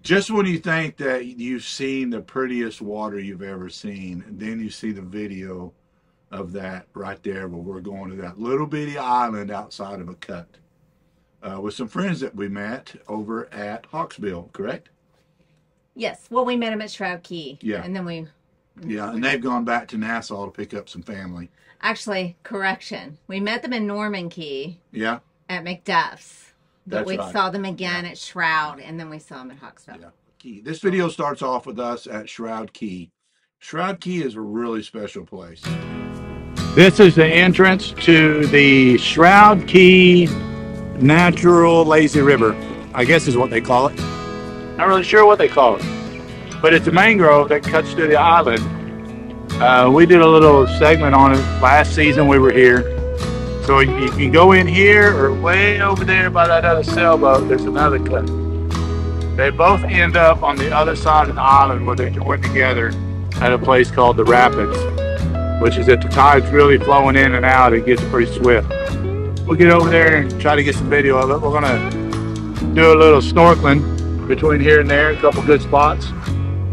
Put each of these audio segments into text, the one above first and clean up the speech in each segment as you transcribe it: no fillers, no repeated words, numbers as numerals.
Just when you think that you've seen the prettiest water you've ever seen, and then you see the video of that right there where we're going to that little bitty island outside of a cut with some friends that we met over at Hawksbill, correct? Yes. Well, we met them at Shroud Cay. Yeah. And then we... Yeah, and they've gone back to Nassau to pick up some family. Actually, correction. We met them in Norman Cay. Yeah. At McDuff's. But That's we right. saw them again at Shroud, and then we saw them at Hawksbill. Yeah. This video starts off with us at Shroud Cay. Shroud Cay is a really special place. This is the entrance to the Shroud Cay Natural Lazy River, I guess is what they call it. Not really sure what they call it, but it's a mangrove that cuts through the island. We did a little segment on it last season we were here. So you can go in here or way over there by that other sailboat, there's another cut. They both end up on the other side of the island where they join together at a place called the Rapids, which is at the tide's really flowing in and out, it gets pretty swift. We'll get over there and try to get some video of it. We're gonna do a little snorkeling between here and there, a couple good spots.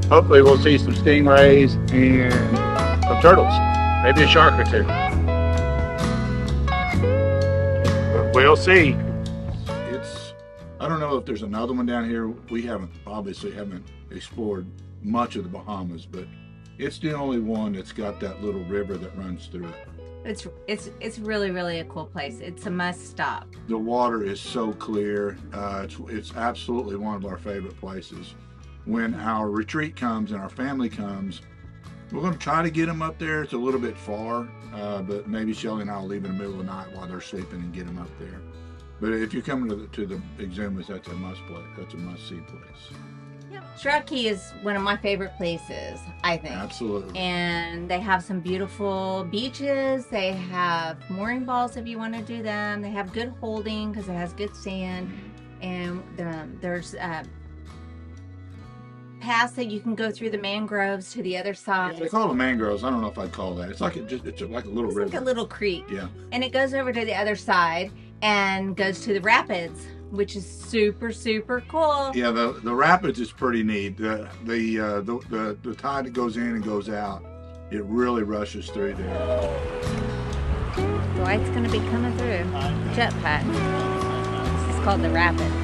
Hopefully we'll see some stingrays and some turtles, maybe a shark or two. But we'll see. I don't know if there's another one down here. We obviously haven't explored much of the Bahamas, but it's the only one that's got that little river that runs through it. It's really, really a cool place. It's a must stop. The water is so clear. It's absolutely one of our favorite places. When our retreat comes and our family comes, we're going to try to get them up there. It's a little bit far, but maybe Shelly and I will leave in the middle of the night while they're sleeping and get them up there. But if you're coming to the Exumas, that's a must play. That's a must see place. Yep. Shroud Cay is one of my favorite places, I think. Absolutely. And they have some beautiful beaches. They have mooring balls if you want to do them. They have good holding because it has good sand. And there's paths that you can go through the mangroves to the other side. Yeah, they call them mangroves. I don't know if I'd call that. It's like it's like a little river. It's like a little creek. Yeah. And it goes over to the other side and goes to the rapids, which is super, super cool. Yeah, the rapids is pretty neat. The tide that goes in and goes out, it really rushes through there. Dwight's gonna be coming through. Jetpack. This is called the rapids.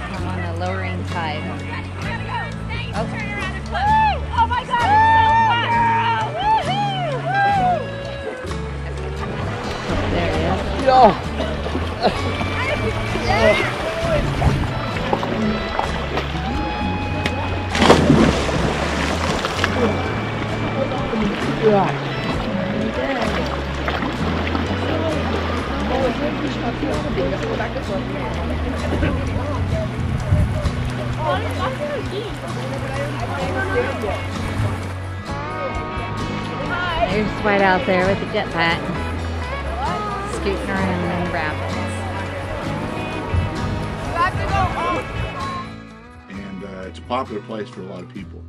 I'm on a lowering tide. Okay. Oh my God! There he is. There's Dwight out there with the jetpack, scooting around in the rapids. And it's a popular place for a lot of people.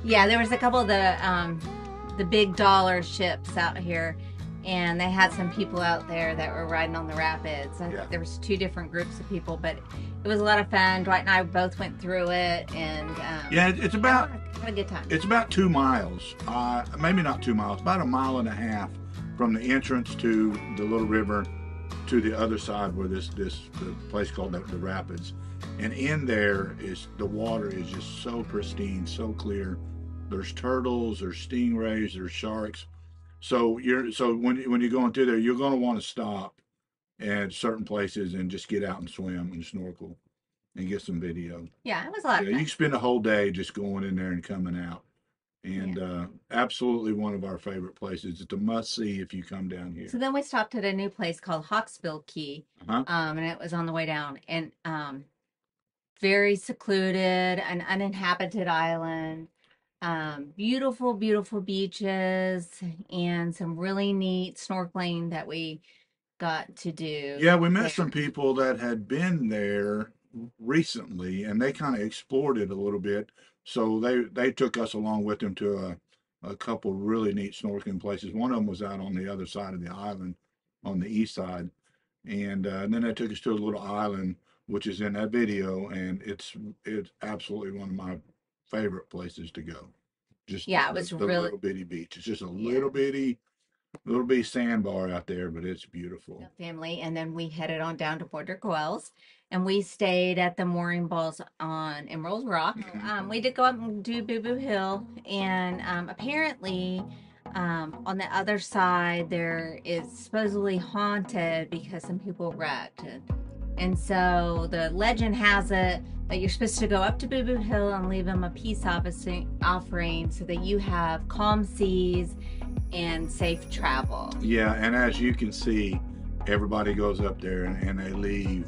Yeah, there was a couple of the big dollar ships out here, and they had some people out there that were riding on the rapids. Yeah. There was two different groups of people, but it was a lot of fun. Dwight and I both went through it, and yeah, it's about had a good time. It's about 2 miles, maybe not 2 miles, about 1.5 miles from the entrance to the little river to the other side where the place called the Rapids. And in there the water is just so pristine, so clear. There's turtles, there's stingrays, there's sharks. So when you're going through there, you're going to want to stop at certain places and just get out and swim and snorkel and get some video. Yeah, it was a lot of fun. You can spend a whole day just going in there and coming out. And absolutely one of our favorite places. It's a must-see if you come down here. So then we stopped at a new place called Hawksbill Cay, and it was on the way down. And very secluded, an uninhabited island, beautiful, beautiful beaches, and some really neat snorkeling that we got to do. Yeah, we met some people that had been there recently, and they kind of explored it a little bit. So they took us along with them to a couple really neat snorkeling places. One of them was out on the other side of the island, on the east side, and then they took us to a little island which is in that video, and it's absolutely one of my favorite places to go. Just Yeah, it was the really little bitty beach. It's just a yeah. little bitty sandbar out there, but it's beautiful. Family, and then we headed on down to Warderick Wells, and we stayed at the mooring balls on Emerald Rock. We did go up and do BooBoo Hill, and apparently on the other side there is supposedly haunted because some people wrecked it. And so the legend has it that you're supposed to go up to BooBoo Hill and leave them a peace offering so that you have calm seas and safe travel. Yeah, and as you can see, everybody goes up there and they leave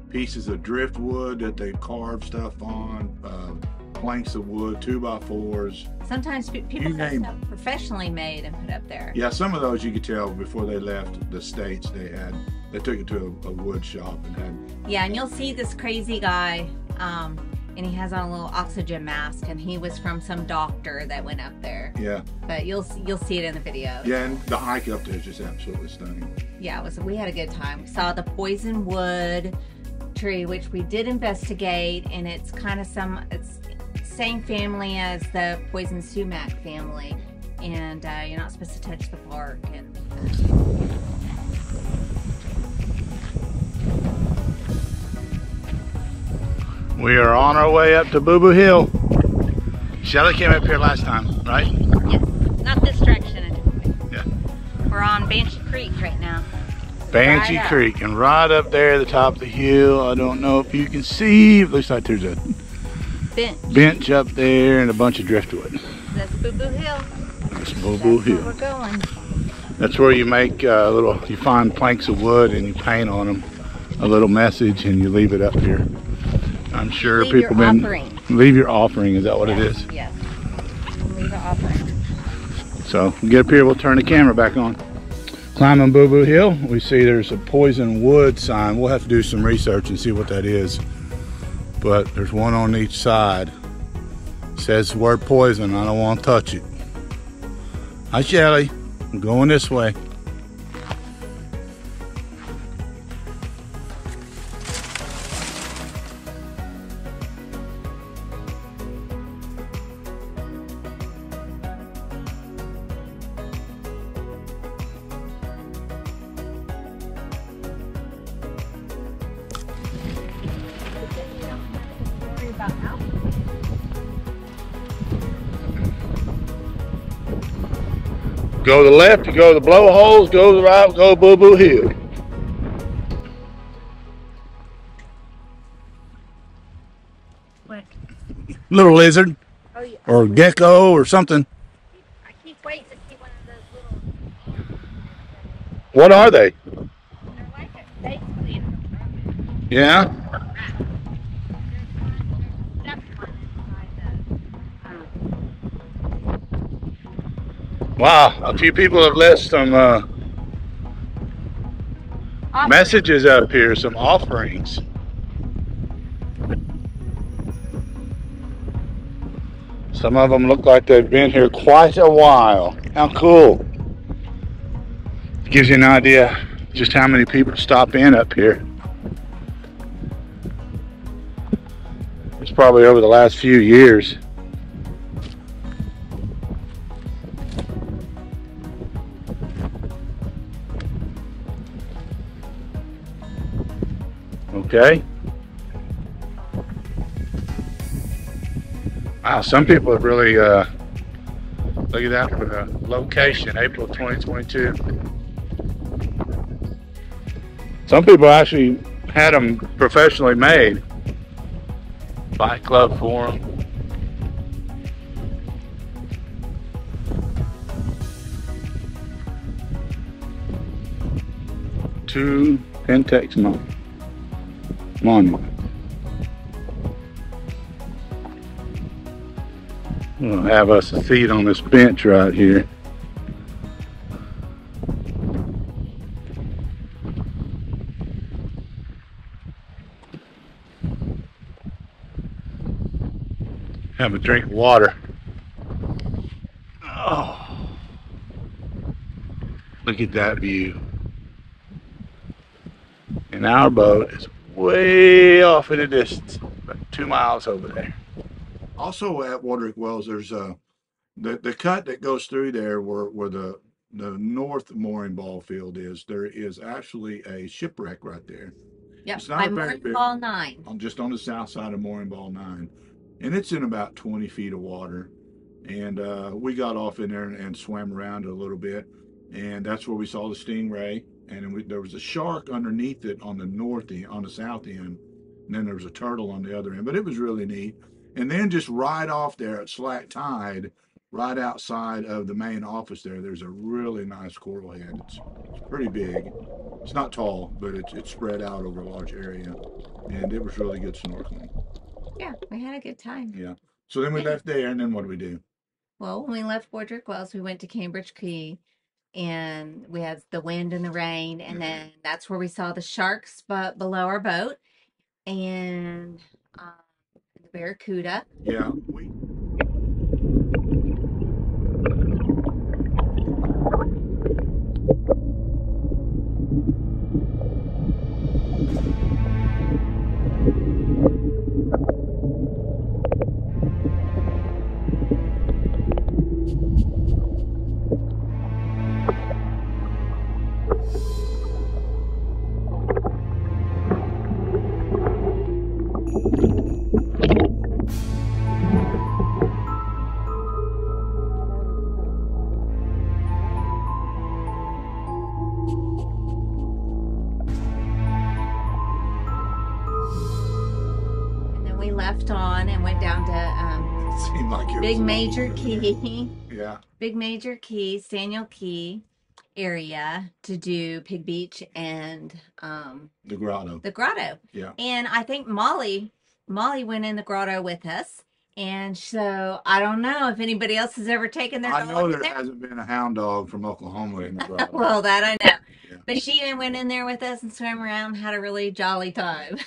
pieces of driftwood that they carve stuff on, planks of wood, 2x4s. Sometimes people have stuff professionally made and put up there. Yeah, some of those you could tell before they left the States, they took it to a wood shop and had. Yeah, and you'll see this crazy guy, and he has on a little oxygen mask, and he was from some doctor that went up there. Yeah. But you'll see it in the video. Yeah, and the hike up there is just absolutely stunning. Yeah, we had a good time. We saw the poison wood tree, which we did investigate, and it's kind of it's same family as the poison sumac family, and you're not supposed to touch the bark. And we are on our way up to BooBoo Hill. Shelly came up here last time, right? Yes, not this direction. Yeah. We're on Banshee Creek right now. Banshee Creek, and right up there at the top of the hill, I don't know if you can see, it looks like there's a bench up there and a bunch of driftwood. That's BooBoo Hill. That's BooBoo Hill. Where we're going. That's where you make you find planks of wood and you paint on them a little message and you leave it up here. I'm sure leave people your been offering. Leave your offering. Is that what it is? Yes. Leave an offering. So get up here. We'll turn the camera back on. Climbing BooBoo Hill, we see there's a poison wood sign. We'll have to do some research and see what that is. But there's one on each side. It says the word poison. I don't want to touch it. Hi, Shelly. I'm going this way. Go to the left, you go to the blowholes, go to the right, go BooBoo Hill. What? Little lizard. Oh, yeah. Or gecko or something. I keep waiting to see one of those little. What are they? They're like a space cleaner. Yeah? Wow, a few people have left some messages up here, some offerings. Some of them look like they've been here quite a while. How cool. Gives you an idea just how many people stop in up here. It's probably over the last few years. Okay. Wow, some people have really, look at that for the location, April 2022. Some people actually had them professionally made. Bike club for them. To Pentex Monument. We'll have us a seat on this bench right here. Have a drink of water. Oh, look at that view. And our boat is way off in the distance, about 2 miles over there. Also at Warderick Wells, there's the cut that goes through there where the north mooring ball field is. There is actually a shipwreck right there. Yep, It's not by a very Mooring big, Ball 9. just on the south side of Mooring Ball 9, and it's in about 20 feet of water. And we got off in there and swam around a little bit, and that's where we saw the stingray. And then there was a shark underneath it on the south end, and then there was a turtle on the other end. But it was really neat. And then just right off there at slack tide, right outside of the main office there's a really nice coral head. It's pretty big. It's not tall, but it's spread out over a large area, and it was really good snorkeling. Yeah, we had a good time. Yeah. So then we left there, and then what did we do? Well, when we left Warderick Wells, we went to Cambridge Key, and we had the wind and the rain, and then that's where we saw the sharks below our boat, and the barracuda. Yeah. Left on and went down to seemed like it Big was Major Key. Yeah. Big Major Key, Staniel Key area to do Pig Beach and the grotto. The grotto. Yeah. And I think Molly went in the grotto with us. And so I don't know if anybody else has ever taken their dog. I know there hasn't been a hound dog from Oklahoma in the grotto. Well, that I know. Yeah. But she went in there with us and swam around, had a really jolly time.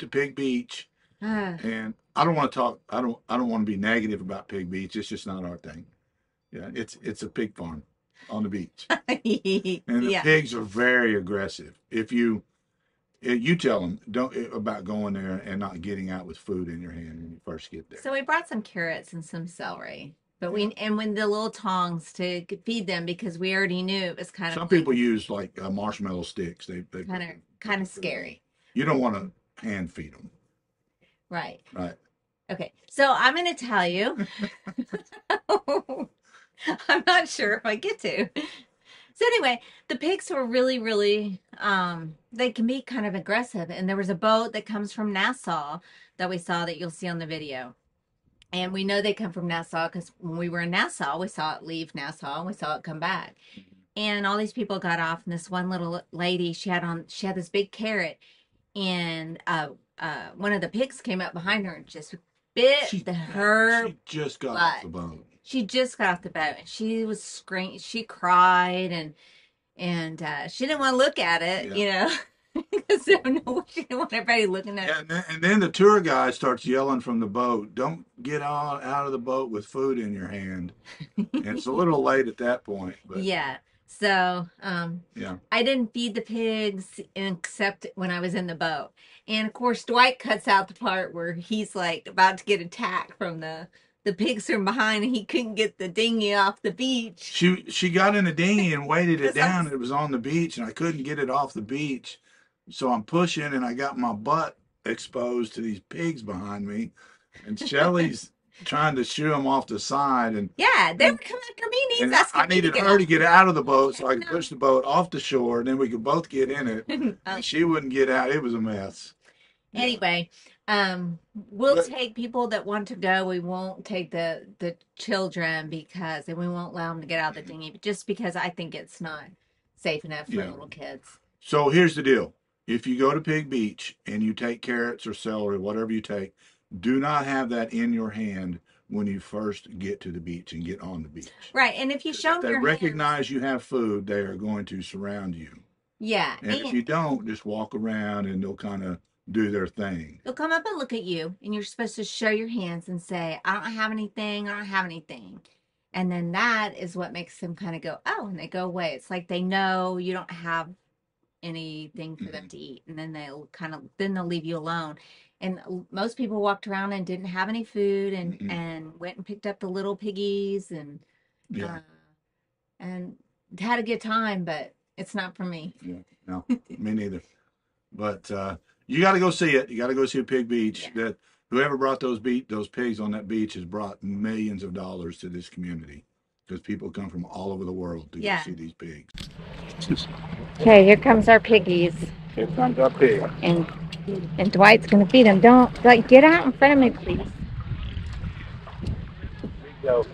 To Pig Beach, and I don't want to talk. I don't want to be negative about Pig Beach. It's just not our thing. Yeah, it's a pig farm on the beach, and the pigs are very aggressive. If you tell them about going there and not getting out with food in your hand when you first get there. So we brought some carrots and some celery, but when the little tongs to feed them because we already knew it was kind of. Some people use like marshmallow sticks. They kind of scary. You don't want to hand feed them. Right. Right. Okay. So I'm going to tell you. I'm not sure if I get to. So anyway, the pigs were really, really, they can be kind of aggressive. And there was a boat that comes from Nassau that we saw that you'll see on the video. And we know they come from Nassau because when we were in Nassau, we saw it leave Nassau and we saw it come back. and all these people got off, and this one little lady, she had this big carrot, and one of the pigs came up behind her and just bit her. She just got off the boat. She just got off the boat, and she was screaming. She cried, and she didn't want to look at it, you know. Because she didn't want everybody looking at it. And then the tour guide starts yelling from the boat, "Don't get out of the boat with food in your hand." And it's a little late at that point. But yeah. So, yeah, I didn't feed the pigs except when I was in the boat. And of course, Dwight cuts out the part where he's like about to get attacked from the pigs from behind, and he couldn't get the dinghy off the beach. She got in the dinghy and weighted it down. It was on the beach, and I couldn't get it off the beach. So I'm pushing, and I got my butt exposed to these pigs behind me, and Shelly's trying to shoo them off the side. And yeah, they were coming after me, and I needed her to get out of the boat so I could push the boat off the shore, and then we could both get in it. And she wouldn't get out. It was a mess. Anyway, we'll take people that want to go. We won't take the children and we won't allow them to get out of the dinghy, just because I think it's not safe enough for little kids. So here's the deal. If you go to Pig Beach and you take carrots or celery, whatever you take, do not have that in your hand when you first get to the beach and get on the beach. Right, and if you show them they recognize you have food, they are going to surround you. Yeah. And if you don't, just walk around and they'll kind of do their thing. They'll come up and look at you, and you're supposed to show your hands and say, I don't have anything, I don't have anything. And then that is what makes them kind of go, oh, and they go away. It's like they know you don't have anything for them to eat, and then they'll leave you alone. And most people walked around and didn't have any food, and went and picked up the little piggies and had a good time, but it's not for me. Yeah, no, me neither. But you got to go see it. You got to go see a Pig Beach. Yeah. That whoever brought those pigs on that beach has brought millions of dollars to this community, because people come from all over the world to go see these pigs. Okay, here comes our piggies. Here comes our pig. And Dwight's gonna feed them. Don't get out in front of me, please. Here you go.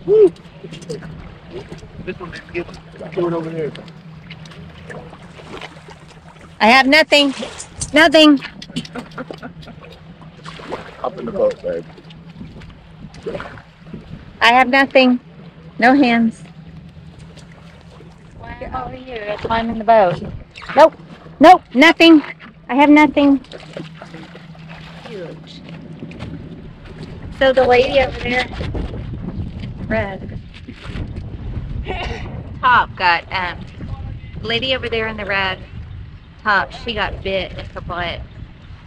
Woo! This one didn't get it over there. I have nothing. Nothing. Up in the boat, babe. I have nothing. No hands. Why are you climbing the boat? Nope. Nope. Nothing. I have nothing. Huge. So the lady over there, red top, got lady over there in the red top. She got bit in her butt.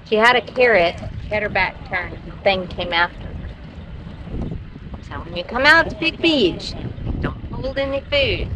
She had a carrot. She had her back turned. The thing came after her. So when you come out to Big Beach, don't hold any food.